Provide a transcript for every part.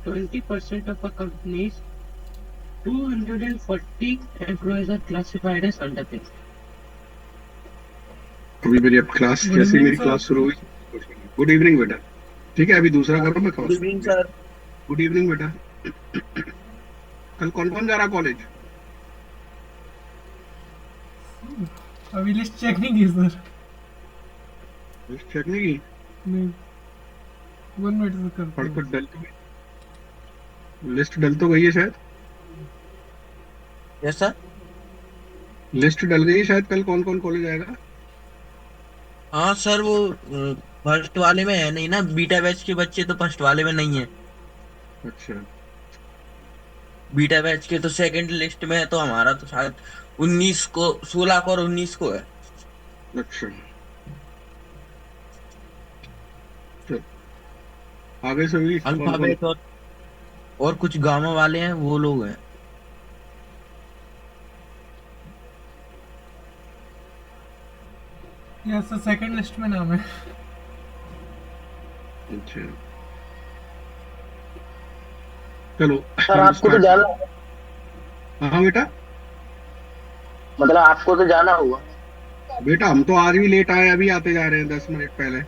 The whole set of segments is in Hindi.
20% of a company's 240 employees are classified as underpaid. अभी मेरी अब क्लास, गुड जैसे ही इवनिंग मेरी सर। क्लास शुरू हुई। गुड इवनिंग बेटा। ठीक है, अभी दूसरा करो, मैं good evening sir. Good evening बेटा। कल कौन कौन जा रहा कॉलेज? अभी लिस्ट चेक नहीं की सर। लिस्ट चेक नहीं की? नहीं, 1 मिनट से करता हूँ। फटफट डल तो गई, लिस्ट डल तो गई है शायद। Yes sir. लिस्ट डल गई है शायद, कल कौन कौन कॉलेज आएगा। हाँ सर, वो फर्स्ट वाले में है नहीं ना, बीटा बैच के बच्चे तो फर्स्ट वाले में नहीं है। अच्छा। बीटा बैच के तो सेकंड लिस्ट में है, तो हमारा तो शायद 19 को, 16 को और 19 को है। अच्छा, चल आगे से भी कौन कौन? अल्फाबेट और कुछ गामा वाले हैं, वो लोग हैं। यस सर, सेकंड लिस्ट में नाम है। अच्छा, चलो सर हम आपको तो स्टार्ट। जाना है, हाँ बेटा। मतलब आपको तो जाना होगा। बेटा हम तो आज भी लेट आए, अभी आते जा रहे हैं 10 मिनट पहले।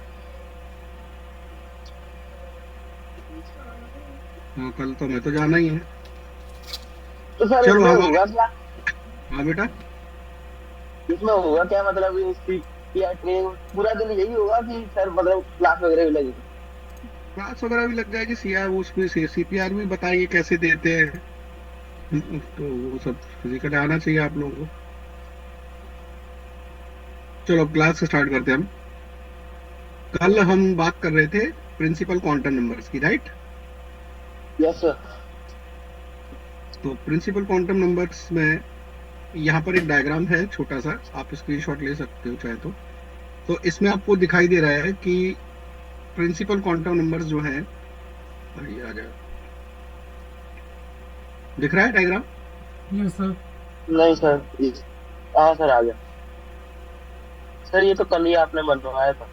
हाँ, कल तो मैं तो जाना ही है। तो सर चलो इसमें हम होगा आगे। क्या? हाँ बेटा। इसमें होगा क्या, मतलब इसकी या ट्रेनिंग पूरा दिन यही होगा कि सर मतलब क्लास वगैरह भी लगेगी? क्लास वगैरह भी लग जाएगी, सीआर उसमें सीपीआर भी बताएंगे कैसे देते हैं। तो वो सब फिजिकल आना चाहिए आप लोगों को। चलो अब क्लास स्टार्ट करते हैं हम। कल हम बात कर रहे थे प्रिंसिपल क्वांटम नंबर्स की, राइट? Yes sir. तो प्रिंसिपल क्वांटम नंबर्स में यहाँ पर एक डायग्राम है छोटा सा, आप स्क्रीनशॉट ले सकते हो चाहे तो इसमें आपको दिखाई दे रहा है कि प्रिंसिपल क्वांटम नंबर्स जो हैं, ये आ जाए, दिख रहा है डायग्राम? Yes sir. नहीं सर, हाँ सर आ गया। सर ये तो कल ही आपने बनवाया था।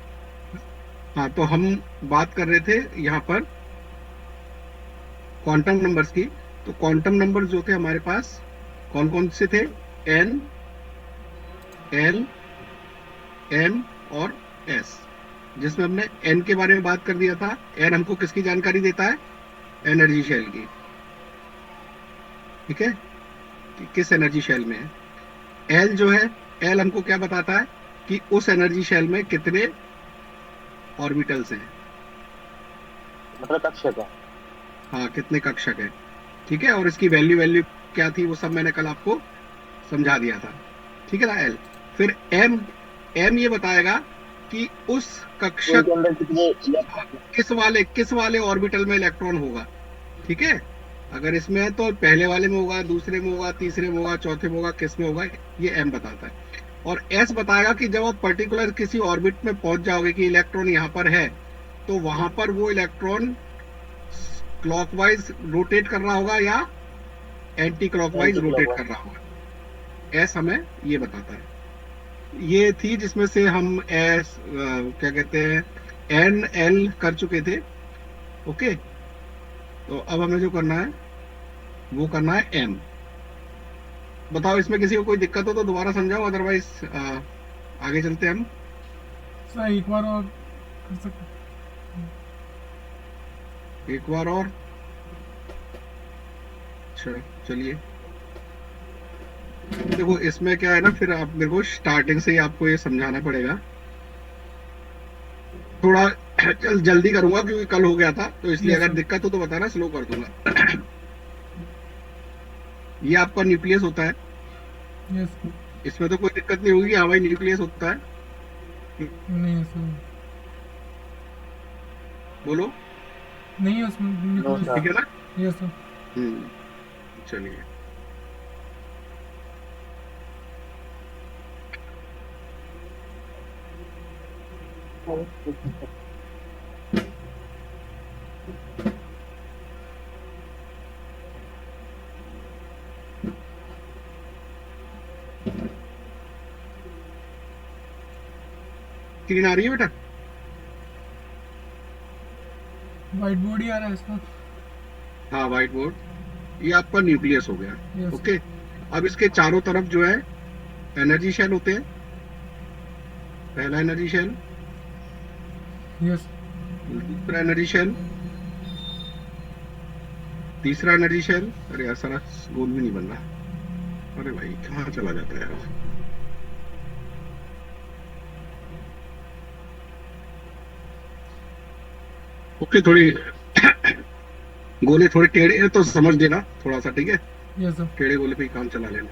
हाँ, तो हम बात कर रहे थे यहाँ पर क्वांटम नंबर्स की। तो क्वांटम नंबर्स जो थे हमारे पास, कौन कौन से थे? एन, एल, एम और एस। जिसमें हमने एन के बारे में बात कर दिया था। एन हमको किसकी जानकारी देता है? एनर्जी शेल की। ठीक है, कि किस एनर्जी शेल में है। एल जो है, एल हमको क्या बताता है कि उस एनर्जी शेल में कितने ऑर्बिटल्स हैं। मतलब कक्षक है। हाँ, कितने कक्षक है। ठीक है, और इसकी वैल्यू वैल्यू क्या थी वो सब मैंने कल आपको समझा दिया था। ठीक है ना, एल। फिर एम, एम ये बताएगा कि उस कक्षक उनके अंदर कितने इलेक्ट्रॉन हैं। किस वाले ऑर्बिटल में इलेक्ट्रॉन होगा। ठीक है, अगर इसमें है तो पहले वाले में होगा, दूसरे में होगा, तीसरे में होगा, चौथे में होगा, किस में होगा, ये एम बताता है। और एस बताएगा कि जब आप पर्टिकुलर किसी ऑर्बिट में पहुंच जाओगे कि इलेक्ट्रॉन यहाँ पर है, तो वहां पर वो इलेक्ट्रॉन क्लॉकवाइज रोटेट कर रहा होगा या anti clockwise anti rotate clockwise. कर रहा होगा। एस हमें ये बताता है। ये थी जिसमें से हम एस क्या कहते हैं, एन एल कर चुके थे। ओके, तो अब हमें जो करना है वो करना है एम। बताओ, इसमें किसी को कोई दिक्कत हो तो दोबारा समझाओ, अदरवाइज आगे चलते हैं हम। सर एक बार और कर सकते? एक बार और? अच्छा, चलिए। देखो इसमें क्या है ना, फिर आप मेरे को स्टार्टिंग से ही आपको ये समझाना पड़ेगा। थोड़ा जल्दी करूंगा क्योंकि कल हो गया था, तो इसलिए यस अगर सर। दिक्कत हो तो बताना, स्लो कर दूंगा। ये आपका न्यूक्लियस होता है। Yes sir. इसमें तो कोई दिक्कत नहीं होगी, हाँ भाई न्यूक्लियस होता है। नहीं सर, बोलो। नहीं है उसमें नो न्यूक्लियस। ठीक सर। है ना? Yes sir. हम्म, चलिए। स्क्रीन आ रही है बेटा? वाइट बोर्ड ही आ रहा है इसका। हाँ व्हाइट बोर्ड, ये आपका न्यूक्लियस हो गया। यस ओके, अब इसके चारों तरफ जो है एनर्जी शेल होते हैं। पहला एनर्जी शेल, यस दूसरा एनर्जी शेल, तीसरा एनर्जी शेल। अरे यार सारा गोल भी नहीं बन रहा, अरे भाई कहाँ चला जाता है यार। ओके, थोड़ी गोले थोड़े टेढ़े हैं तो समझ देना थोड़ा सा, ठीक है? यस सर टेढ़े गोले पे ही काम चला लेना,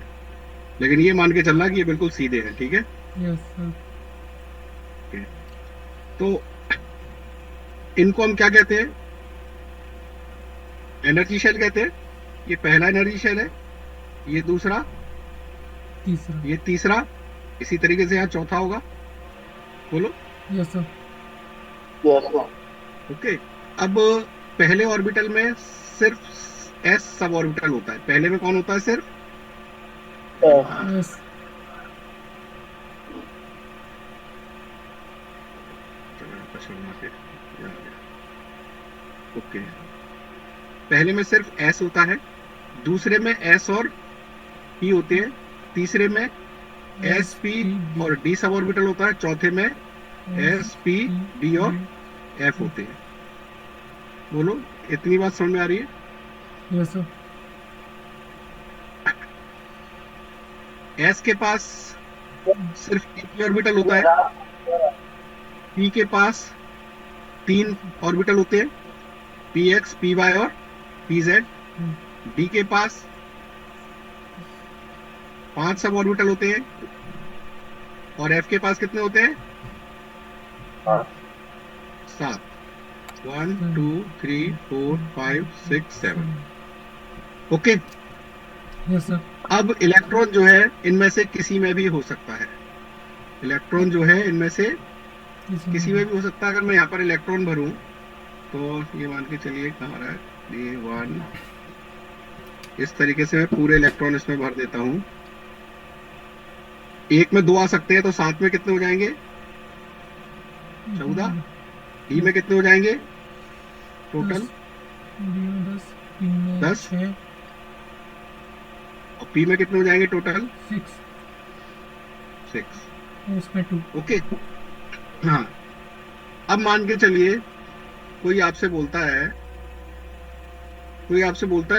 लेकिन ये मान के चलना कि ये बिल्कुल सीधे हैं, ठीक है? यस सर तो इनको हम क्या कहते हैं? एनर्जी शेल कहते हैं। ये पहला एनर्जी शेल है, ये दूसरा, तीसरा ये तीसरा, इसी तरीके से यहाँ चौथा होगा। बोलो। Yes sir yes sir. Okay, अब पहले ऑर्बिटल में सिर्फ एस सब ऑर्बिटल होता है। पहले में कौन होता है? सिर्फ यस ओके, पहले में सिर्फ एस होता है, दूसरे में एस और पी होते हैं, तीसरे में एस पी और डी सब ऑर्बिटल होता है, चौथे में एस पी डी और एफ होते हैं। बोलो, इतनी बात समझ में आ रही है? यस सर एस के पास सिर्फ एक ही ऑर्बिटल होता है, पी के पास 3 ऑर्बिटल होते हैं, पी एक्स, पी वाई और पी जेड। डी के पास 5 सब ऑर्बिटल होते हैं, और एफ के पास कितने होते हैं? 7। 1 2 3 4 5 6 7। ओके, यस सर अब इलेक्ट्रॉन जो है इनमें से किसी में भी हो सकता है। इलेक्ट्रॉन जो है इनमें से किसी में भी हो सकता है। अगर मैं यहाँ पर इलेक्ट्रॉन भरूं तो ये मान के चलिए कहाँ रहा है, ये 1, इस तरीके से मैं पूरे इलेक्ट्रॉन इसमें भर देता हूँ। एक में 2 आ सकते हैं, तो 7 में कितने हो जाएंगे? 14। डी में कितने हो जाएंगे टोटल? 10। 6 और पी में कितने हो जाएंगे टोटल? 6। उसमें 2 ओके, हाँ। अब मान के चलिए कोई आपसे बोलता है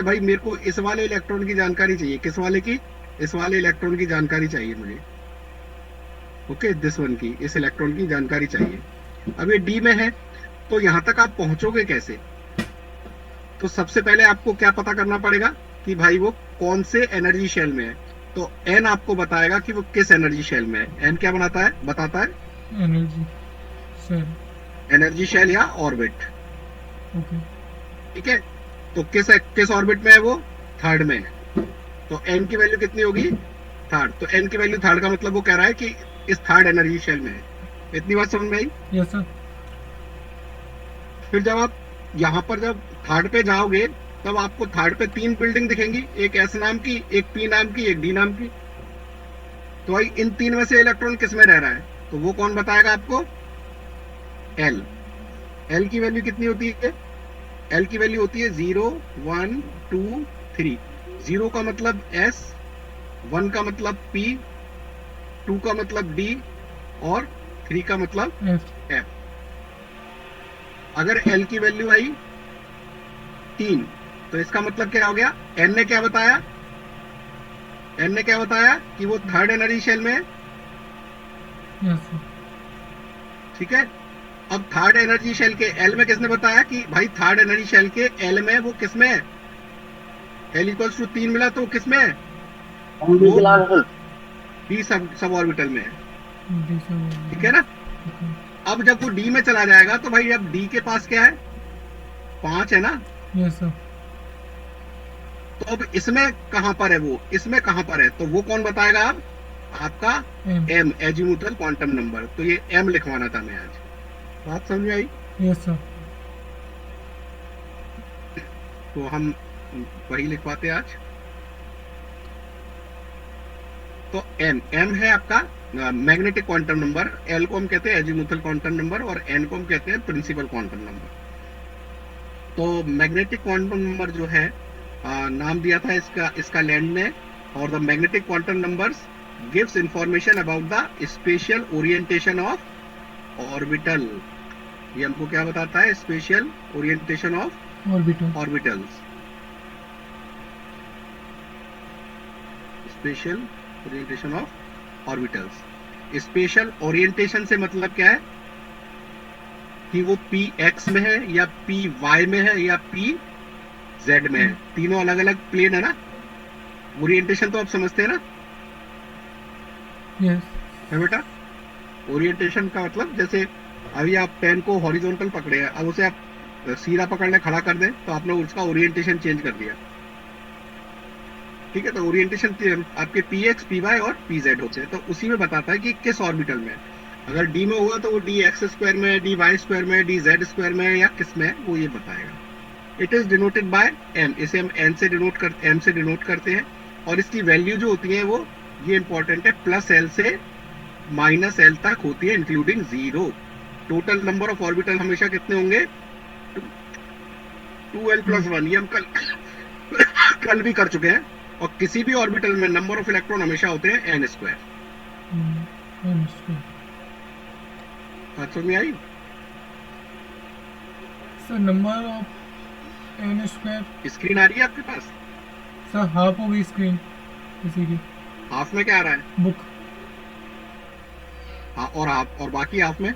भाई मेरे को इस वाले इलेक्ट्रॉन की जानकारी चाहिए। किस वाले की? इस वाले इलेक्ट्रॉन की जानकारी चाहिए मुझे। ओके, दिस वन की, इस इलेक्ट्रॉन की जानकारी चाहिए। अब ये डी में है, तो यहां तक आप पहुंचोगे कैसे? तो सबसे पहले आपको क्या पता करना पड़ेगा कि भाई वो कौन से एनर्जी शेल में है। तो एन आपको बताएगा कि वो किस एनर्जी शेल में है। एन क्या बताता है एनर्जी सर एनर्जी शेल या ऑर्बिट, ओके ठीक है? तो किस ऑर्बिट में है वो? थर्ड में है। तो एन की वैल्यू कितनी होगी? थर्ड। तो एन की वैल्यू थर्ड का मतलब वो कह रहा है कि इस थर्ड एनर्जी शेल में है। इतनी बात समझ में आई? यस सर फिर जब आप यहाँ पर जब थर्ड पे जाओगे तब आपको थर्ड पे 3 बिल्डिंग दिखेंगी, एक एस नाम की, एक पी नाम की, एक डी नाम की। तो भाई इन 3 में से इलेक्ट्रॉन किस में रह रहा है? तो वो कौन बताएगा आपको? एल। एल की वैल्यू कितनी होती है? एल की वैल्यू होती है 0 1 2 3। 0 का मतलब एस, 1 का मतलब पी, 2 का मतलब डी और 3 का मतलब एफ एफ। अगर एल की वैल्यू आई 3, तो इसका मतलब क्या हो गया? एन ने क्या बताया? एन ने क्या बताया कि वो थर्ड एनर्जी शेल में है, यस सर ठीक है? अब थर्ड एनर्जी शेल के एल में किसने बताया कि भाई थर्ड एनर्जी शेल के एल में वो किस में है? एल इक्वल्स टू 3 मिला तो किस में है? डी सब ऑर्बिटल में है, डी सर ठीक है ना? अब जब वो डी में चला जाएगा तो भाई अब डी के पास क्या है? 5 है ना? यस सर तो अब इसमें कहां पर है वो? इसमें कहां पर है? तो वो कौन बताएगा? अब आपका M M, azimuthal quantum number. तो ये एम लिखवाना था मैं आज। बात समझ में आई? यस सर तो हम वही लिखवाते हैं आज। तो एम है आपका मैग्नेटिक क्वांटम नंबर, एल को हम कहते हैं एजीमुथल क्वांटम नंबर और एन को हम कहते हैं प्रिंसिपल क्वांटम नंबर। तो मैग्नेटिक क्वांटम नंबर जो है नाम दिया था इसका लैंड ने, और the magnetic quantum numbers gives information about the spatial orientation of orbital. ये हमको क्या बताता है? Spatial orientation of orbital. Orbitals. Special orientation of orbitals. Special orientation से मतलब क्या है कि वो पी एक्स में है या पी वाई में है या पी जेड में है, तीनों अलग अलग प्लेन है ना। ओरिएंटेशन तो आप समझते हैं ना? यस। है बेटा? ओरिएंटेशन का मतलब जैसे अभी आप पेन को हॉरिजॉन्टल पकड़े हैं, अब उसे आप सीधा पकड़ने खड़ा कर दें तो आपने उसका ओरिएंटेशन चेंज कर दिया। ठीक है, तो ओरिएंटेशन आपके पी एक्स, पी वाई और पी जेड होते हैं, तो उसी में बताता है कि किस ऑर्बिटल में है। अगर डी में होगा तो वो डी एक्स स्क्वायर में, डी वाई स्क्वायर में, डी जेड स्क्वायर में, या किस में है वो ये बताएगा। It is denoted by M, इसे हम एम से डिनोट करते हैं, और इसकी वैल्यू जो होती है वो ये इंपॉर्टेंट है, प्लस एल से माइनस एल तक होती है, including zero. Total number of orbital हमेशा कितने होंगे? 2l + 1। ये हम कल भी कर चुके हैं। और किसी भी ऑर्बिटल में नंबर ऑफ इलेक्ट्रॉन हमेशा होते हैं n स्क्वायर। बात समझ में आई? Sir number of N square. Screen आ रही है आपके पास? सर हाफ हो गई स्क्रीन इसी की। हाफ में क्या आ रहा है? बुक। हाँ, और हाफ, और बाकी हाफ में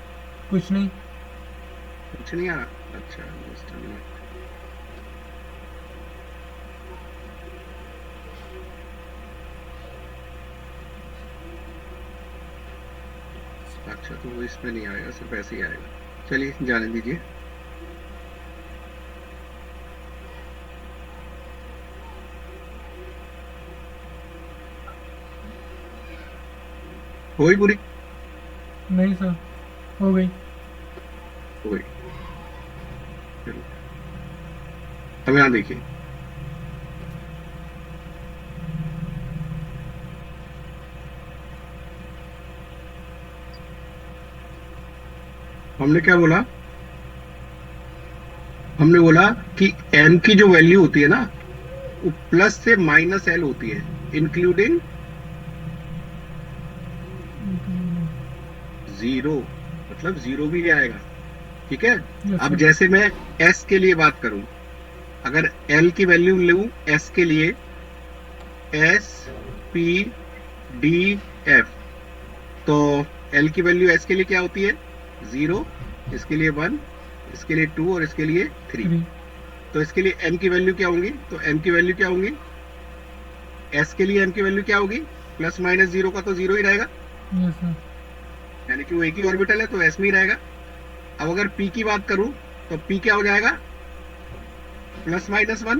कुछ नहीं। कुछ नहीं आ रहा। अच्छा, just a minute। अच्छा, तो वो इसमें नहीं आएगा, सिर्फ ऐसे ही आएगा। चलिए जाने दीजिए। हो गई पूरी? नहीं सर, हो गई। हो गई। चलिए, अब यहाँ देखिए, हमने क्या बोला? हमने बोला कि m की जो वैल्यू होती है ना, वो प्लस से माइनस एल होती है, इंक्लूडिंग जीरो, मतलब जीरो भी आएगा। ठीक है। Yes, अब sir. जैसे मैं s के लिए बात करूं, अगर l की वैल्यू लूं s के लिए, s p d f, तो l की वैल्यू s के लिए क्या होती है? 0, इसके लिए 1, इसके लिए 2 और इसके लिए 3। 3। तो इसके लिए m की वैल्यू क्या होंगी? तो m की वैल्यू क्या होंगी? s के लिए m की वैल्यू क्या होगी? प्लस माइनस 0 का तो 0 ही रहेगा, यस सर। यानी कि वो एक ही ऑर्बिटल है तो s में ही रहेगा। अब अगर p की बात करूं तो p क्या हो जाएगा? Plus minus 1।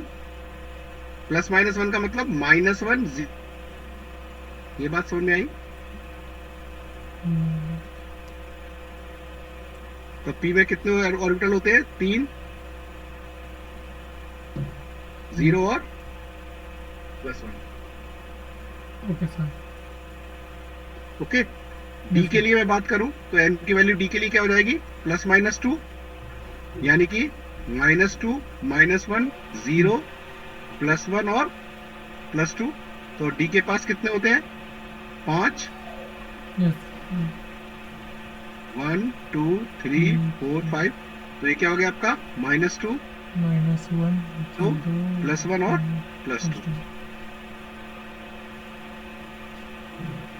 प्लस माइनस 1 का मतलब -1। ये बात समझ में आई? तो p में कितने ऑर्बिटल होते हैं? 3, 0 और +1। Okay sir. ओके। d के लिए मैं बात करूं तो m की वैल्यू d के लिए क्या हो जाएगी? +-2, यानी कि -2, -1, 0, +1 और +2। तो d के पास कितने होते हैं? 5। यस। 1, 2, 3, 4, 5। तो ये क्या हो गया आपका? -2, -1, तो +1 और +2।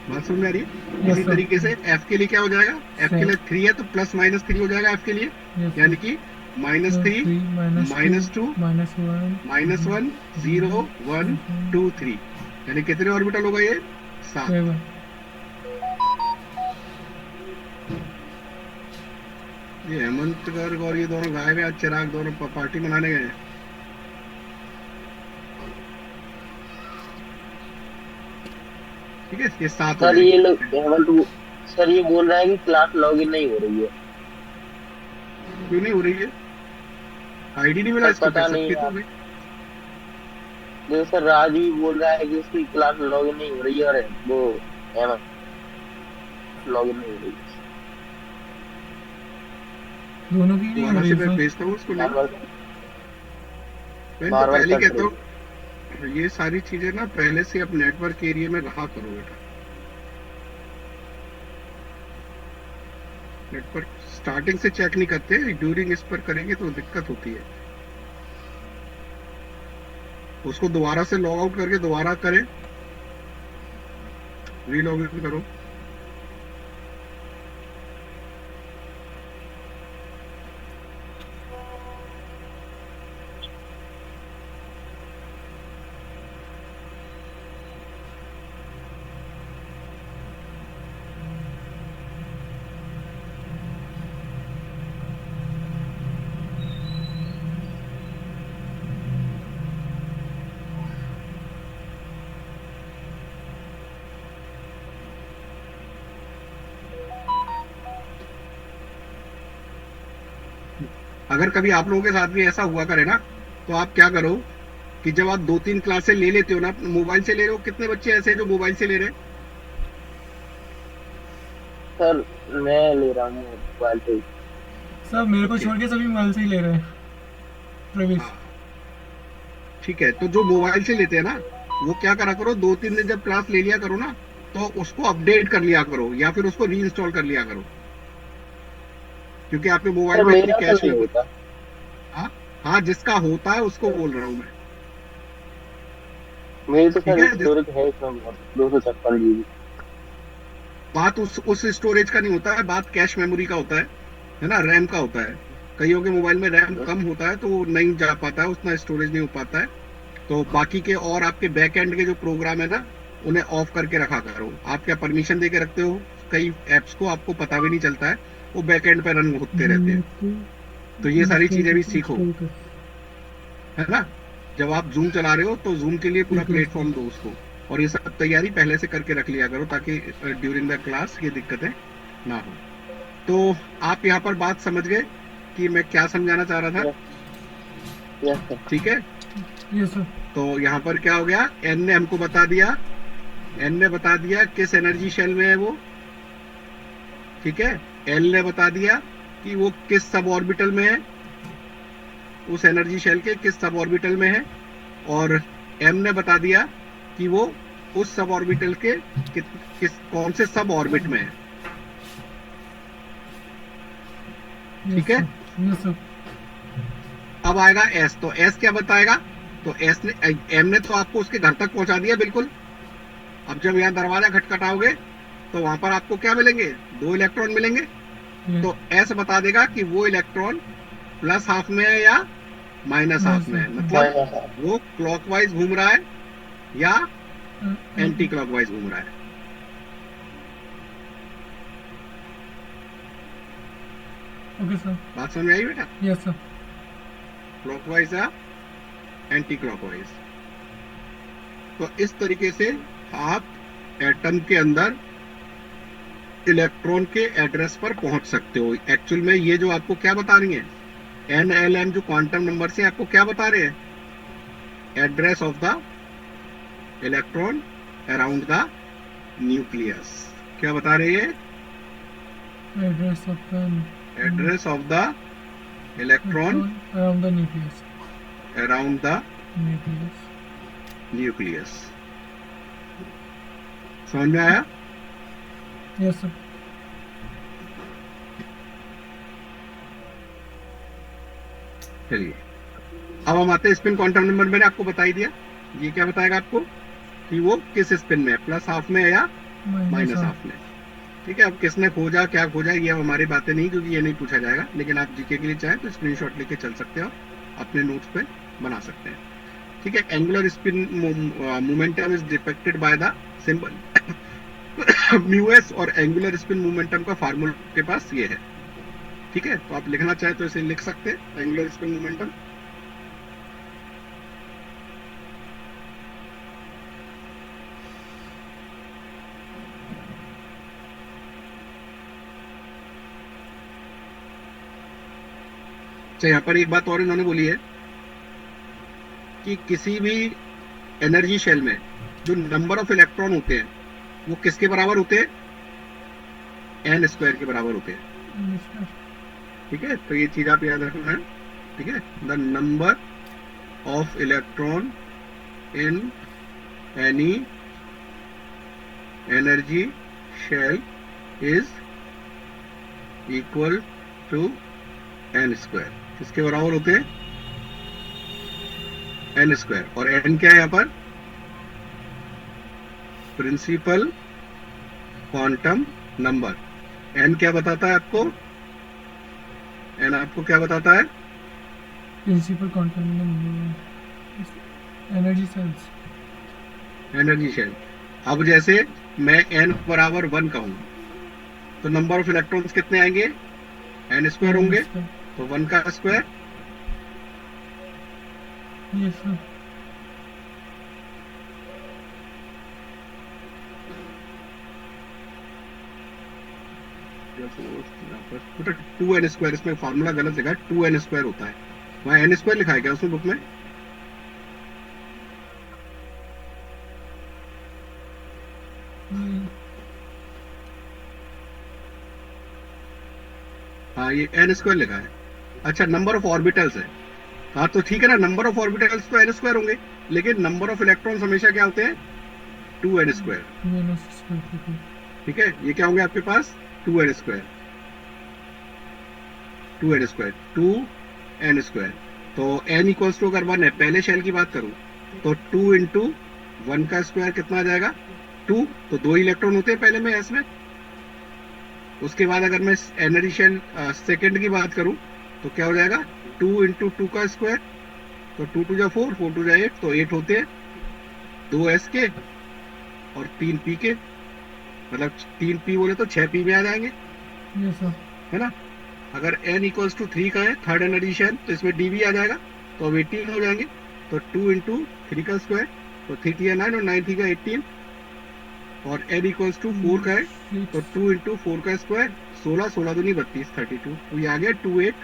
बात समझ में आ रही है? Yes, इसी sir. तरीके से f के लिए क्या हो जाएगा? f के लिए 3 है तो +-3 हो जाएगा f के लिए, यानी कि -3, -2, -1, 0, 1, 2, 3। यानी कितने ऑर्बिटल होगा ये? 7। ये हेमंत गर्ग और ये दोनों गायब है, आज चिराग दोनों पार्टी मनाने गए हैं। ठीक है, ये 7 हो सर ये जाएंगे। लोग हेमंत सर ये बोल रहा है कि क्लास लॉगिन नहीं हो रही है। क्यों नहीं हो रही है? आईडी नहीं मिला सर इसको? पता कैसे नहीं तो यार। भाई? देखो सर राज भी बोल रहा है कि उसकी क्लास लॉगिन नहीं हो रही है, और वो हेमंत लॉगिन नहीं हो रही है। दोनों की नहीं हो दोबारा रही से है मैं सर। भेजता हूँ उसको बार लिंक। बार मैं तो बार बार पहले कट कहता रही हूँ ये सारी चीजें ना पहले से अब नेटवर्क एरिया में रहा करो बेटा। नेटवर्क स्टार्टिंग से चेक नहीं करते, ड्यूरिंग इस पर करेंगे तो दिक्कत होती है। उसको दोबारा से लॉग आउट करके दोबारा करें, रीलॉग इन करो। अगर कभी आप लोगों के साथ भी ऐसा हुआ करे ना, तो आप क्या करो कि जब आप 2-3 क्लासें ले लेते हो ना, मोबाइल से ले रहे हो, कितने बच्चे ऐसे हैं जो मोबाइल से ले रहे हैं? सर। मैं ले रहा हूँ मोबाइल से ही। सर मेरे को छोड़ के सभी मोबाइल से ही ले रहे हैं प्रवेश। हाँ, ठीक है। तो जो मोबाइल से लेते हैं ना, वो क्या करा करो, 2-3 दिन जब क्लास ले लिया करो ना, तो उसको अपडेट कर लिया करो या फिर उसको रीइंस्टॉल कर लिया करो, क्योंकि आपके मोबाइल सर में इतनी मेरा तो कैश नहीं में। होता। हाँ हाँ, जिसका होता है उसको बोल रहा हूँ मैं। मेरी तो ठीक सर है, स्टोरेज है इसमें बहुत, 256 GB। बात उस स्टोरेज का नहीं होता है, बात कैश मेमोरी का होता है ना, रैम का होता है। कईयों के मोबाइल में रैम कम होता है तो वो नहीं जा पाता है, उतना स्टोरेज नहीं हो पाता है। तो बाकी के और आपके बैक एंड के जो प्रोग्राम है ना, उन्हें ऑफ करके रखा करो। आप क्या परमिशन दे के रखते हो कई एप्स को, आपको पता भी नहीं चलता है, वो बैक एंड पे रन होते रहते हैं। तो ये सारी चीजें भी सीखो, है ना। जब आप जूम चला रहे हो तो जूम के लिए पूरा प्लेटफॉर्म दो उसको, और ये सब तैयारी पहले से करके रख लिया करो ताकि ड्यूरिंग द क्लास ये दिक्कतें ना हो। तो आप यहाँ पर बात समझ गए कि मैं क्या समझाना चाह रहा था? Yes sir. ठीक है। Yes sir. तो यहाँ पर क्या हो गया, एन ने हमको बता दिया, एन ने बता दिया किस एनर्जी शेल में है वो, ठीक है। एल ने बता दिया कि वो किस सब ऑर्बिटल में है, उस एनर्जी शेल के किस सब ऑर्बिटल में है, और एम ने बता दिया कि वो उस सब ऑर्बिटल के कौन से सब ऑर्बिट में है। ठीक है। Yes sir. अब आएगा एस, तो एस क्या बताएगा? तो एस ने, एम ने तो आपको उसके घर तक पहुंचा दिया बिल्कुल। अब जब यहाँ दरवाजा खटखटाओगे तो वहां पर आपको क्या मिलेंगे? 2 इलेक्ट्रॉन मिलेंगे। तो एस बता देगा कि वो इलेक्ट्रॉन प्लस हाफ में है या माइनस हाफ में है, मतलब वो क्लॉकवाइज घूम रहा है या एंटी क्लॉकवाइज घूम रहा है। Okay sir. बात समझ में आई बेटा? Yes sir. क्लॉकवाइज या एंटी क्लॉकवाइज। तो इस तरीके से आप एटम के अंदर इलेक्ट्रॉन के एड्रेस पर पहुंच सकते हो। एक्चुअल में ये जो आपको क्या बता रही है, एन एल एम जो क्वांटम नंबर से आपको क्या बता रहे हैं? Address of the electron around the nucleus. क्या बता रहे हैं? Address of the electron around the nucleus. Around the nucleus. Nucleus. समझ में आया? Yes sir. चलिए, अब हम आते हैं स्पिन क्वांटम नंबर। मैंने आपको बता ही दिया, ये क्या बताएगा आपको कि वो किस स्पिन में है, प्लस हाफ में है या माइनस हाफ में। ठीक है। अब किसने खोजा क्या खोजा ये अब हमारी बातें नहीं, क्योंकि ये नहीं पूछा जाएगा, लेकिन आप जीके के लिए चाहें तो स्क्रीनशॉट लेके चल सकते हो, अपने नोट्स पे बना सकते हैं। ठीक है। Angular spin momentum is depicted by the symbol mu S, और एंगुलर स्पिन मोमेंटम का फार्मूला के पास ये है। ठीक है। तो आप लिखना चाहे तो इसे लिख सकते हैं, एंगुलर स्पिन मोमेंटम। अच्छा, यहाँ पर एक बात और इन्होंने बोली है कि किसी भी एनर्जी शेल में जो नंबर ऑफ इलेक्ट्रॉन होते हैं वो किसके बराबर होते हैं? एन स्क्वायर के बराबर होते हैं। ठीक है। तो ये चीज आप याद रखना है। ठीक है। The number of electron in any energy shell is equal to n square। किसके बराबर होते हैं? n square. और n क्या है यहाँ पर? Principal quantum number. n क्या बताता है आपको? n आपको क्या बताता है? Principal quantum number, energy shells. Energy shell. अब जैसे मैं n बराबर 1 कहूँ तो नंबर ऑफ इलेक्ट्रॉन्स कितने आएंगे? n स्क्वायर होंगे। तो 1 का स्क्वायर। Yes sir. बेटा 2n स्क्वायर, इसमें फॉर्मूला गलत लिखा है, 2n स्क्वायर होता है। वहाँ n स्क्वायर लिखा है क्या उसमें बुक में? हाँ, ये n स्क्वायर लिखा है। अच्छा, नंबर ऑफ ऑर्बिटल्स है। हाँ तो ठीक है ना, नंबर ऑफ ऑर्बिटल्स तो n स्क्वायर होंगे, लेकिन नंबर ऑफ इलेक्ट्रॉन्स हमेशा क्या होते हैं? 2n square. ठीक है, ये क्या होंगे आपके पास? 2n square, 2n square, 2n square. तो n इक्वल्स टू अगर 1 है, पहले शेल की बात करूं तो 2 इंटू 1 का स्क्वायर कितना आ जाएगा? 2। तो 2 इलेक्ट्रॉन होते हैं पहले में s में। उसके बाद अगर मैं एनर्जी शेल सेकेंड की बात करूं तो क्या हो जाएगा? 2 इंटू 2 का स्क्वायर, तो 2 टू जा 4, 4 टू जा 8, तो 8 होते हैं 2 s के और 3 p के। मतलब 3 p बोले तो 6 p में आ जाएंगे, यस सर। है ना। अगर n इक्वल्स टू 3 का है, थर्ड एनर्जी शेल, तो इसमें d भी आ जाएगा, तो अब 18 हो जाएंगे। तो 2 इंटू 3 का स्क्वायर, तो 3 3 9 और 9 3 का 18। और n इक्वल्स टू 4 का है, तो 2 इंटू 4 का स्क्वायर, 16 16 दूनी 32, 32। तो ये आ गया 28।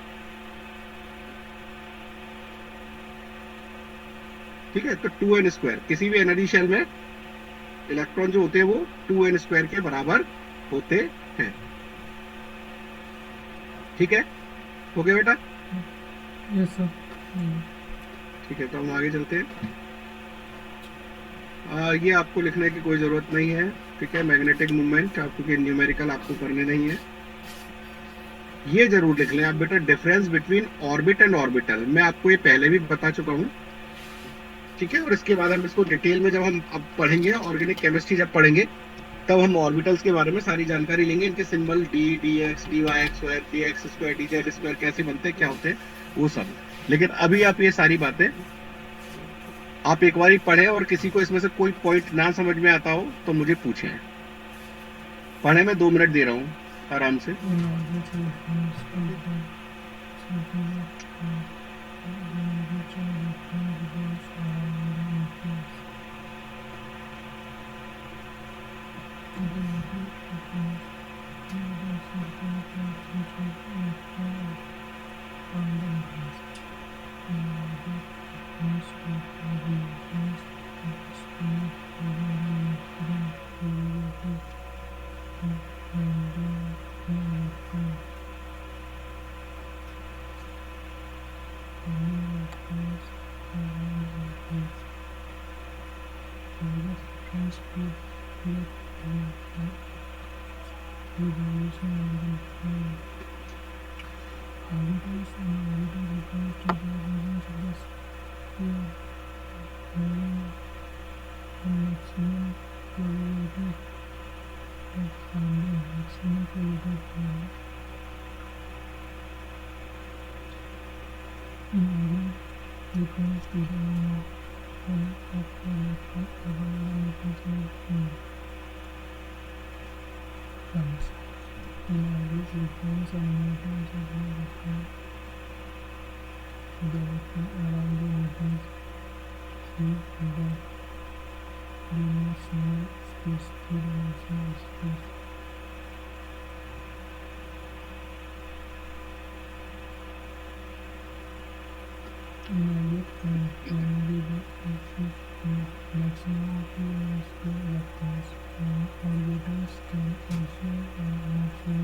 ठीक है, तो 2n स्क्वायर, किसी भी एनर्जी शेल में इलेक्ट्रॉन जो होते हैं वो 2n स्क्वायर के बराबर होते हैं। ठीक है, हो गया बेटा? Yes sir. ठीक है, तो हम आगे चलते हैं। ये आपको लिखने की कोई जरूरत नहीं है। ठीक है, मैग्नेटिक मूवमेंट आपको के न्यूमेरिकल आपको करने नहीं है। ये जरूर लिख लें आप बेटा, difference between orbit and orbital. मैं आपको ये पहले भी बता चुका हूँ। ठीक है, और इसके बाद हम इसको डिटेल में जब हम अब पढ़ेंगे, ऑर्गेनिक केमिस्ट्री जब पढ़ेंगे, तब हम ऑर्बिटल्स के बारे में सारी जानकारी लेंगे। इनके symbol D, D X, D Y X square, D X square, D Z square कैसे बनते हैं, क्या होते हैं, वो सब। लेकिन अभी आप ये सारी बातें आप एक बार ही पढ़ें, और किसी को इसमें से कोई पॉइंट ना समझ में आता हो तो मुझे पूछें। पढ़े, मैं 2 मिनट दे रहा हूँ आराम से।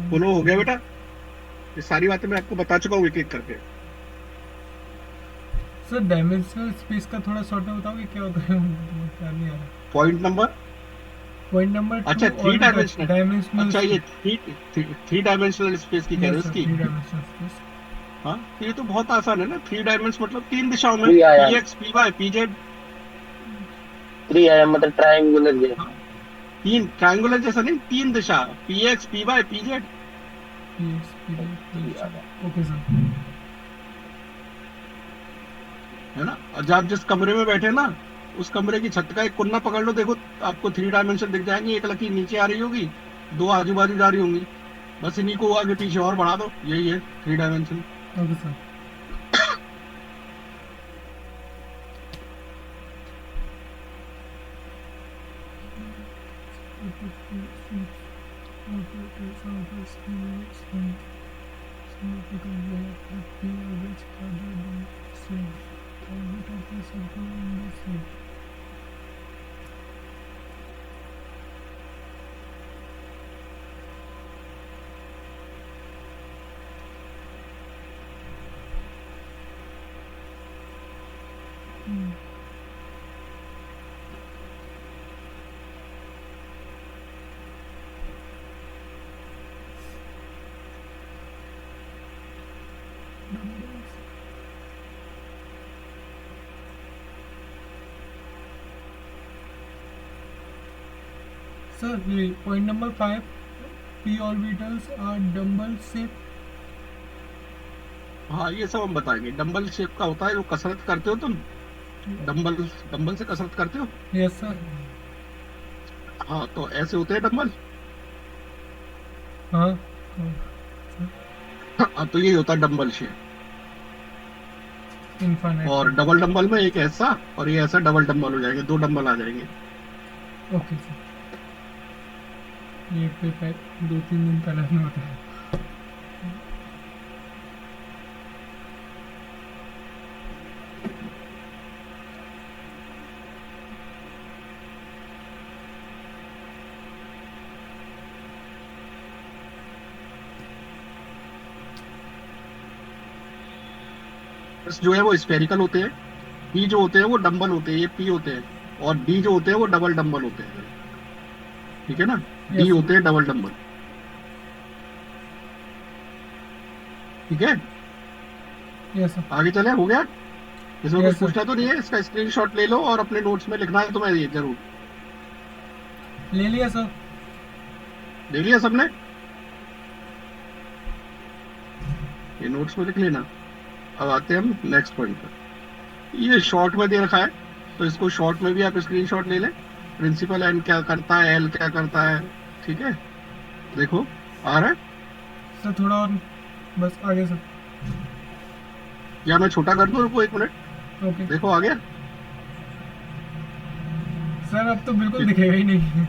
बोलो, हो गया बेटा? ये सारी बातें मैं आपको बता चुका हूँ एक एक करके। सर डायमेंशनल स्पेस का थोड़ा शॉर्ट में बताओगे क्या होता है? क्या नहीं आ रहा। पॉइंट नंबर, पॉइंट नंबर अच्छा 3 डायमेंशनल, डायमेंशनल अच्छा ये थ्री डायमेंशनल स्पेस की कह रहे हो इसकी। 3 डायमेंशनल स्पेस। हाँ तो ये तो बहुत आसान है ना, 3 डायमेंशन मतलब 3 दिशाओं में, 3 आयाम, px py pz। 3 आयाम मतलब ट्रायंगुलर जैसे। हाँ, 3 ट्रायंगुलर जैसा नहीं, 3 दिशा, px py pz। Okay sir. है ना। और जब आप जिस कमरे में बैठे ना, उस कमरे की छत का एक कोना पकड़ लो, देखो आपको 3 डायमेंशन दिख जाएंगे। एक लकीर नीचे आ रही होगी, 2 आजू बाजू जा रही होंगी, बस इन्हीं को आगे पीछे और बढ़ा दो, यही है 3 डायमेंशन। Okay sir. सर ये point number 5, p orbitals are dumbbell shape। हाँ ये सब हम बताएंगे। डंबल शेप का होता है, जो कसरत करते हो तुम, डंबल, डंबल से कसरत करते हो। Yes sir. हाँ तो ऐसे होते हैं डंबल। हाँ हाँ तो ये होता है डंबल शेप। इनफाइनाइट। और डबल डंबल में एक ऐसा और ये ऐसा डबल डंबल हो जाएंगे, 2 डंबल आ जाएंगे। Okay sir. ये पे 2-3 दिन पहले में होता है। बस जो है वो स्फेरिकल होते हैं, पी जो होते हैं वो डंबल होते हैं, ये पी होते हैं, और डी जो होते हैं वो डबल डंबल होते हैं। ठीक है ना, डी Yes, होते हैं डबल डंबल। ठीक है, यस सर। आगे चले, हो गया। इसमें Yes, कुछ sir. पूछना तो नहीं है, इसका स्क्रीनशॉट ले लो और अपने नोट्स में लिखना है तुम्हें, ये जरूर। ले लिया सर। ले लिया सबने, ये नोट्स में लिख लेना। अब आते हैं हम नेक्स्ट पॉइंट पर। ये शॉर्ट में दे रखा है, तो इसको शॉर्ट में भी आप स्क्रीनशॉट ले लें। प्रिंसिपल एन क्या करता है, एल क्या करता है। ठीक है, देखो आ रहा है, सर थोड़ा और बस आगे सर। या मैं छोटा कर दूं, रुको 1 मिनट। ओके देखो आ गया। सर, अब तो बिल्कुल दिखेगा ही नहीं।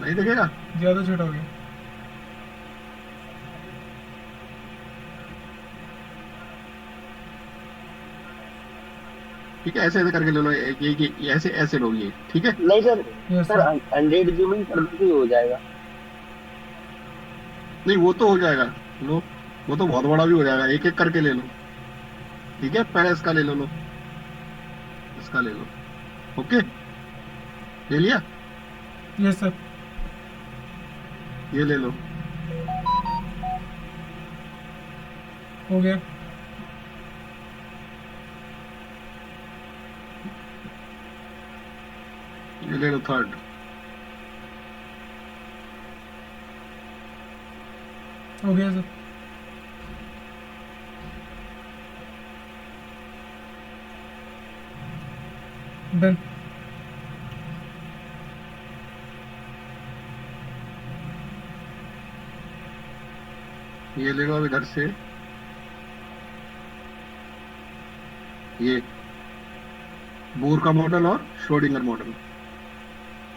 नहीं दिखेगा, ज्यादा छोटा हो गया। ठीक है, ऐसे ऐसे करके ले लो, ये ऐसे ऐसे लो ये। ठीक है, नहीं sir, yes sir sir. 100 zooming कर दो तो हो जाएगा। नहीं वो तो हो जाएगा, लो वो तो बहुत बड़ा भी हो जाएगा, एक एक करके ले लो। ठीक है, पहले इसका ले लो, इसका ले लो। ओके, ले लिया, यस सर। ये ले लो। हो गया। ये ले लो 3rd। हो गया सर। डन। ये ले लो अब इधर से, ये बोर का मॉडल और श्रोडिंगर मॉडल।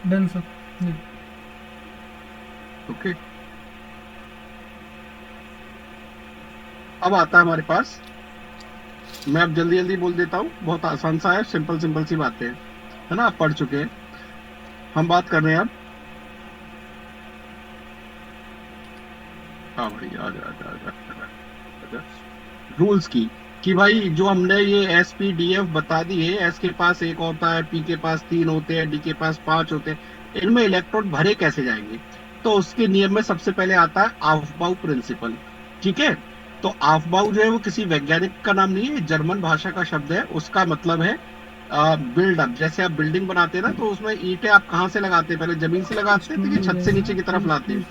Done sir. जी। ओके, अब आता है हमारे पास, मैं अब जल्दी जल्दी बोल देता हूँ, बहुत आसान सा है, सिंपल सिंपल सी बातें हैं, है ना, आप पढ़ चुके हैं। हम बात कर रहे हैं अब, हाँ भाई आ जा रूल्स की। कि भाई जो हमने ये एस पी डी एफ बता दिए, एस के पास एक होता है, पी के पास 3 होते हैं, डी के पास 5 होते हैं, इनमें इलेक्ट्रॉन भरे कैसे जाएंगे। तो उसके नियम में सबसे पहले आता है ऑफबाउ प्रिंसिपल। ठीक है। तो ऑफबाउ जो है वो किसी वैज्ञानिक का नाम नहीं है, जर्मन भाषा का शब्द है। उसका मतलब है बिल्डअप। जैसे आप बिल्डिंग बनाते हैं ना, तो उसमें ईंटें आप कहाँ से लगाते हैं, पहले जमीन से लगाते हैं कि छत से नीचे की तरफ लाते हैं।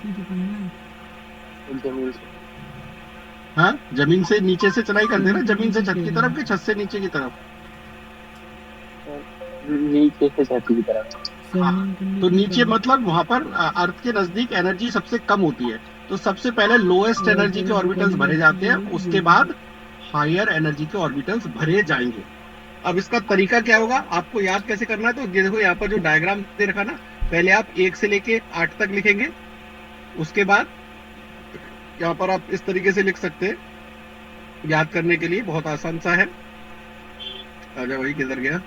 जमीन से। हाँ, जमीन से नीचे से चढ़ाई करते हैं ना, जमीन से छत की तरफ कि छत से नीचे की तरफ। नीचे से छत की तरफ। हाँ, तो नीचे मतलब वहां पर अर्थ के नजदीक एनर्जी सबसे कम होती है। तो सबसे पहले लोएस्ट एनर्जी के ऑर्बिटल्स भरे जाते हैं, उसके बाद हायर एनर्जी के ऑर्बिटल्स भरे जाएंगे। अब इसका तरीका क्या होगा, आपको याद कैसे करना है, तो ये देखो यहाँ पर जो डायग्राम दे रखा ना, पहले आप 1 से लेके 8 तक लिखेंगे। उसके बाद यहाँ पर आप इस तरीके से लिख सकते हैं, याद करने के लिए बहुत आसान सा है। आजा वही किधर गया।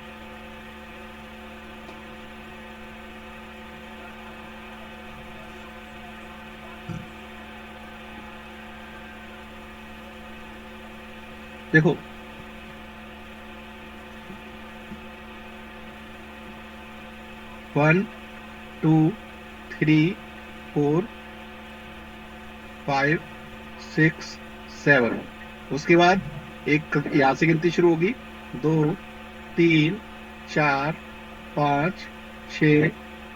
देखो, वन, टू, थ्री, 4, 5, 6, 7। उसके बाद एक यहाँ से गिनती शुरू होगी, 2, 3, 4, 5, 6,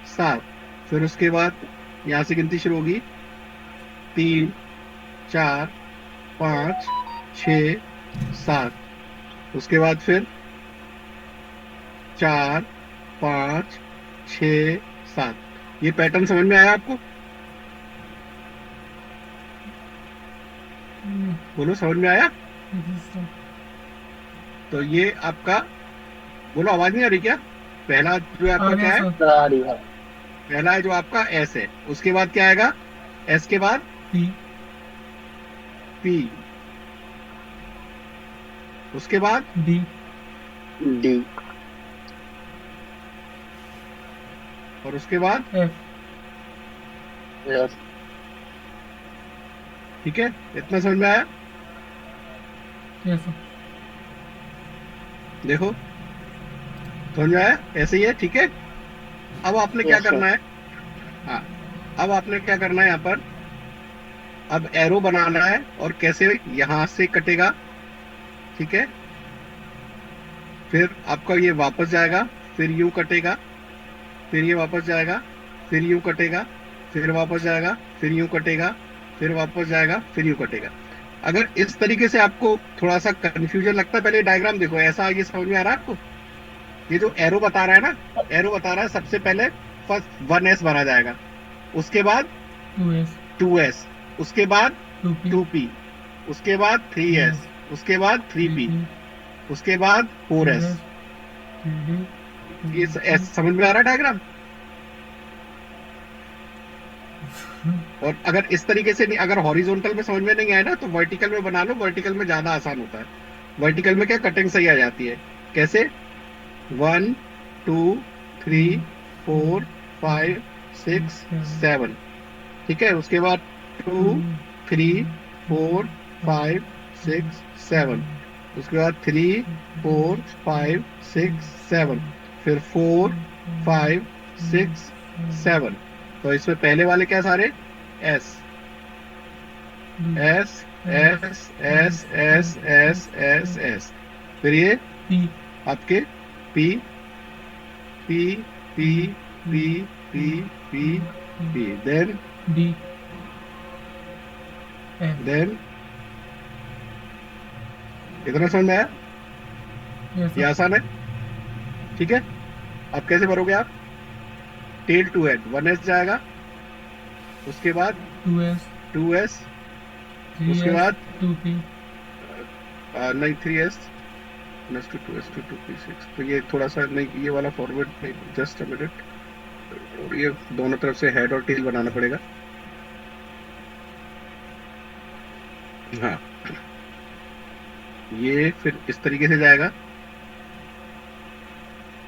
7। फिर उसके बाद यहाँ से गिनती शुरू होगी, 3, 4, 5, 6, 7। उसके बाद फिर 4, 5, 6, 7। ये पैटर्न समझ में आया आपको? बोलो, समझ में आया? तो ये आपका, बोलो, आवाज नहीं आ रही क्या? पहला जो है आपका क्या है? आ रही है। पहला है जो आपका एस है। उसके बाद क्या आएगा? एस के बाद पी। उसके बाद डी। डी। और उसके बाद एफ। यस। ठीक है, इतना समझ में आया? यस। देखो, समझ में आया? ऐसे ही है। ठीक है। अब आपने क्या Yes, sir. करना है? हाँ, अब आपने क्या करना है यहाँ पर? अब एरो बनाना है, और कैसे? यहां से कटेगा। ठीक है। फिर आपका ये वापस जाएगा, फिर यूं कटेगा, फिर ये वापस जाएगा, फिर यूं कटेगा, फिर वापस जाएगा, फिर यूं कटेगा, फिर वापस जाएगा, फिर यूं कटेगा। अगर इस तरीके से आपको थोड़ा सा कंफ्यूजन लगता है, पहले डायग्राम देखो। ऐसा ये समझ में आ रहा है आपको? ये जो एरो बता रहा है ना, एरो बता रहा है सबसे पहले फर्स्ट 1s बना जाएगा, उसके बाद 2s 2s, उसके बाद 2p 2p, उसके बाद 3s, उसके बाद 3p, उसके बाद 4s। 3d ये समझ में आ रहा है डायग्राम? और अगर इस तरीके से नहीं, अगर हॉरिजॉन्टल में समझ में नहीं आया ना, तो वर्टिकल में बना लो। वर्टिकल में ज्यादा आसान होता है। वर्टिकल में क्या कटिंग सही आ जाती है। कैसे? 1, 2, 3, 4, 5, 6, 7। ठीक है। उसके बाद 2, 3, 4, 5, 6, 7। उसके बाद 3, 4, 5, 6, 7। फिर 4, 5, 6, 7। तो इसमें पहले वाले क्या सारे? S, S, S, S, S, S, S, S. फिर ये p आपके P, P, P, P, P, P, P. Then d f then इतना समझ में आया? yes ये sir. आसान है। ठीक है। अब कैसे भरोगे आप? टेल टू हेड, 1s जाएगा, उसके बाद 2s 2s, 3s उसके बाद 2p नहीं 3s, next 2s to 2p6। तो ये थोड़ा सा नहीं, ये वाला फॉरवर्ड, जस्ट अ मिनट। और ये दोनों तरफ से हेड और टेल बनाना पड़ेगा। हाँ, ये फिर इस तरीके से जाएगा।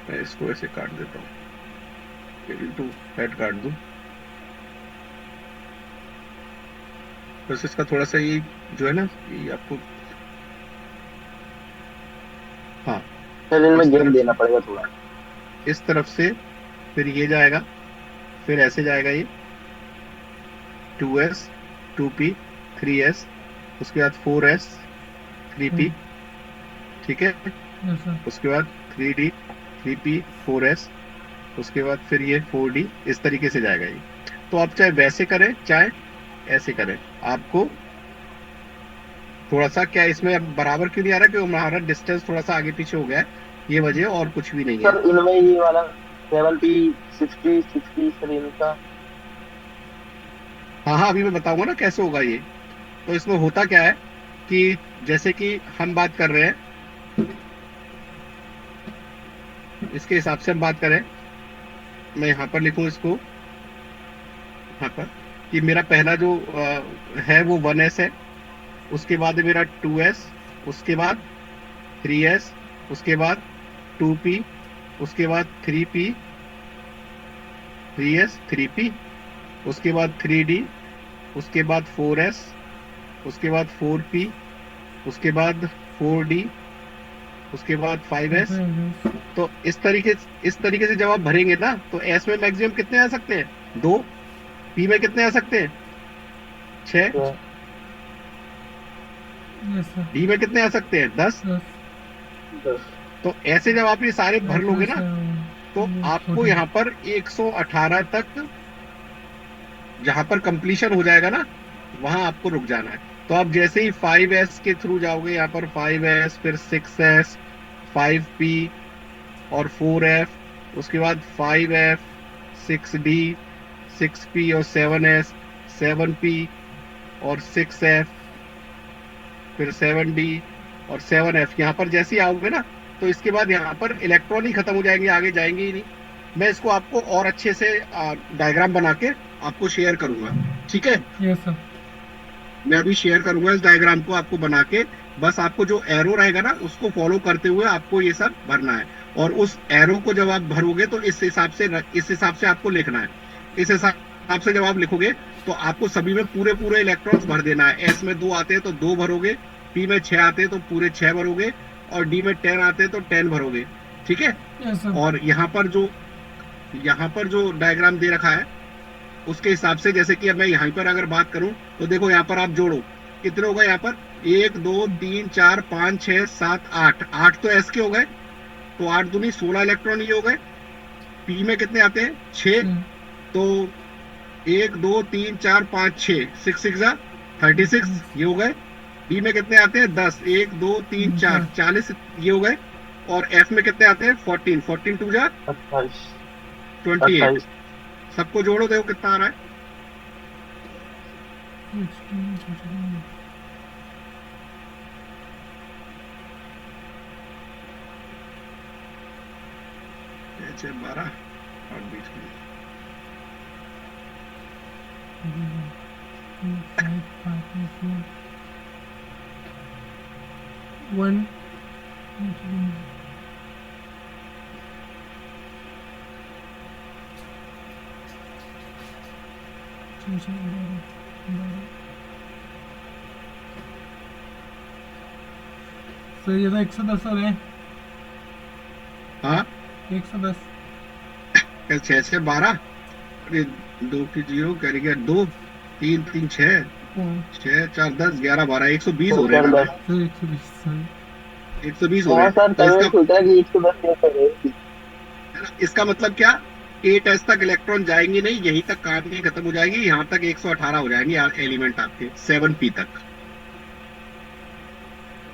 मैं इसको ऐसे काट देता हूँ, टू हेड काट दूं। बस इसका थोड़ा सा ये जो है ना, ये आपको सर इनमें इस गैप तरफ देना पड़ेगा थोड़ा। इस तरफ से फिर ये जाएगा, फिर ऐसे जाएगा ये 2s 2p 3s, उसके बाद 4s 3p, ठीक है। Yes sir. उसके बाद 3d 3p 4s, उसके बाद फिर ये 4d, इस तरीके से जाएगा ये। तो आप चाहे वैसे करें चाहे ऐसे करें, आपको थोड़ा सा क्या इसमें अब बराबर क्यों नहीं आ रहा, क्योंकि हमारा डिस्टेंस थोड़ा सा आगे पीछे हो गया है, ये वजह और कुछ भी नहीं है। सर इनमें ये वाला 70 60 सर इनका। हाँ हाँ, अभी मैं बताऊंगा ना कैसे होगा ये। तो इसमें होता क्या है कि जैसे कि हम बात कर रहे हैं, इसके हिसाब से हम बात करें, मैं यहाँ पर लिखूं इसको, यहाँ पर कि मेरा पहला जो है वो 1s है, उसके बाद है मेरा 2s, उसके बाद 3s, उसके बाद 2p, उसके बाद 3p 3s 3p, उसके बाद 3d, उसके बाद 4s, उसके बाद 4p, उसके बाद 4d, उसके बाद 5s। तो इस तरीके से जब आप भरेंगे ना, तो s में मैक्सिमम कितने आ सकते हैं? 2। p में कितने आ सकते हैं? 6। Yes sir. d में कितने आ सकते हैं? 10। यस। तो ऐसे जब आप ये सारे भर लोगे ना, तो आपको यहाँ पर 118 तक जहां पर कंप्लीशन हो जाएगा ना, वहां आपको रुक जाना है। तो आप जैसे ही 5s के थ्रू जाओगे, यहाँ पर 5s, फिर 6s, 5p और 4f, उसके बाद 5f 6d 6p और 7s 7p और 6f, फिर 7d और 7f, यहाँ पर जैसे ही आओगे ना, तो इसके बाद यहाँ पर इलेक्ट्रॉन ही खत्म हो जाएंगे, आगे जाएंगे ही नहीं। मैं इसको आपको और अच्छे से डायग्राम बना के आपको शेयर करूंगा, ठीक है। Yes sir. मैं अभी शेयर करूंगा इस डायग्राम को आपको बना के, बस आपको जो एरो रहेगा ना उसको फॉलो करते हुए आपको ये सब भरना है। और उस एरो को जब आप भरोगे तो इस हिसाब से आपको लिखना है। इस हिसाब से जब आप लिखोगे तो आपको सभी में पूरे पूरे इलेक्ट्रॉन्स भर देना है। एस में 2 आते हैं तो 2 भरोगे, पी में 6 आते हैं तो पूरे 6 भरोगे, और डी में 10 आते हैं तो 10 भरोगे, ठीक है। Yes sir. और यहाँ पर जो डायग्राम दे रखा है उसके हिसाब से, जैसे कि अब मैं यहाँ पर अगर बात करूं तो देखो यहाँ पर आप जोड़ो, कितने हो गए यहाँ पर? 1 2 3 4 5 6 7 8, 8 तो एस के हो गए, तो 8 दूनी 16 इलेक्ट्रॉन ये हो गए। पी में कितने आते हैं? 6, तो 1 2 3 4 5 6 6 6 36 ये हो गए। डी में कितने आते हैं? 10, 1 2 3 4 40 ये हो गए। और एफ में कितने आते हैं? 14, 14 2 जा 28 28। सबको जोड़ो, देखो कितना आ रहा है। छः 12 और बीच में 1 सर ये तो 110 सर है। हाँ 110। 6 6 12, अरे 2 की 0 कैरी गया 2 3 3 6 6 4 10 11 12 120 हो रहे हैं ना? Sir 120 sir. 120 हो रहे हाँ हैं। सर, तो तभी इसका सोचा कि 110 कैसे है। इसका मतलब क्या? 8s तक इलेक्ट्रॉन जाएंगे नहीं, यहीं तक कहानी खत्म हो जाएगी, यहाँ तक 118 हो जाएंगे एलिमेंट आपके 7p तक।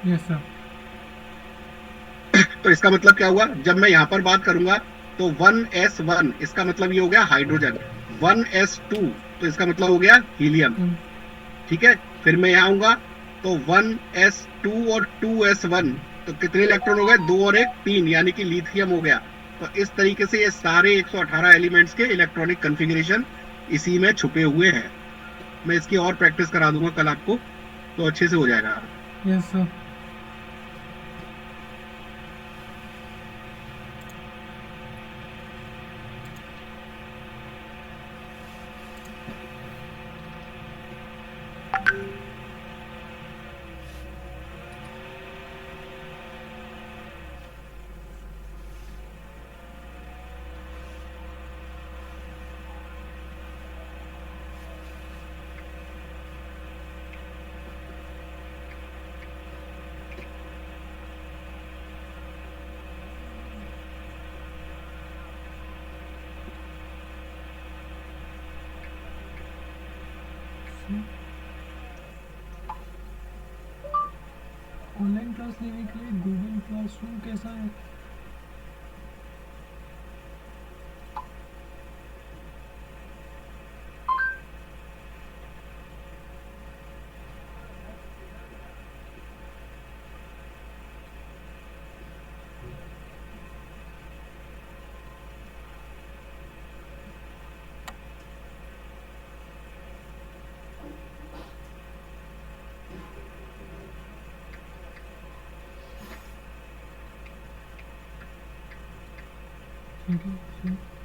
Yes sir. तो इसका मतलब क्या हुआ? जब मैं यहाँ पर बात करूंगा तो 1s1 इसका मतलब ये हो गया हाइड्रोजन, 1s2 तो इसका मतलब हो गया हीलियम, ठीक है। फिर मैं यहाँ आऊंगा तो 1s2 और 2s1 तो कितने इलेक्ट्रॉन हो गए? 2 और 1 3, यानी कि लिथियम हो गया। तो इस तरीके से ये सारे 118 एलिमेंट्स के इलेक्ट्रॉनिक कॉन्फ़िगरेशन इसी में छुपे हुए हैं। मैं इसकी और प्रैक्टिस करा दूंगा कल आपको, तो अच्छे से हो जाएगा। Yes sir. ऑनलाइन क्लास लेने के लिए गूगल क्लासरूम कैसा है? ठीक है,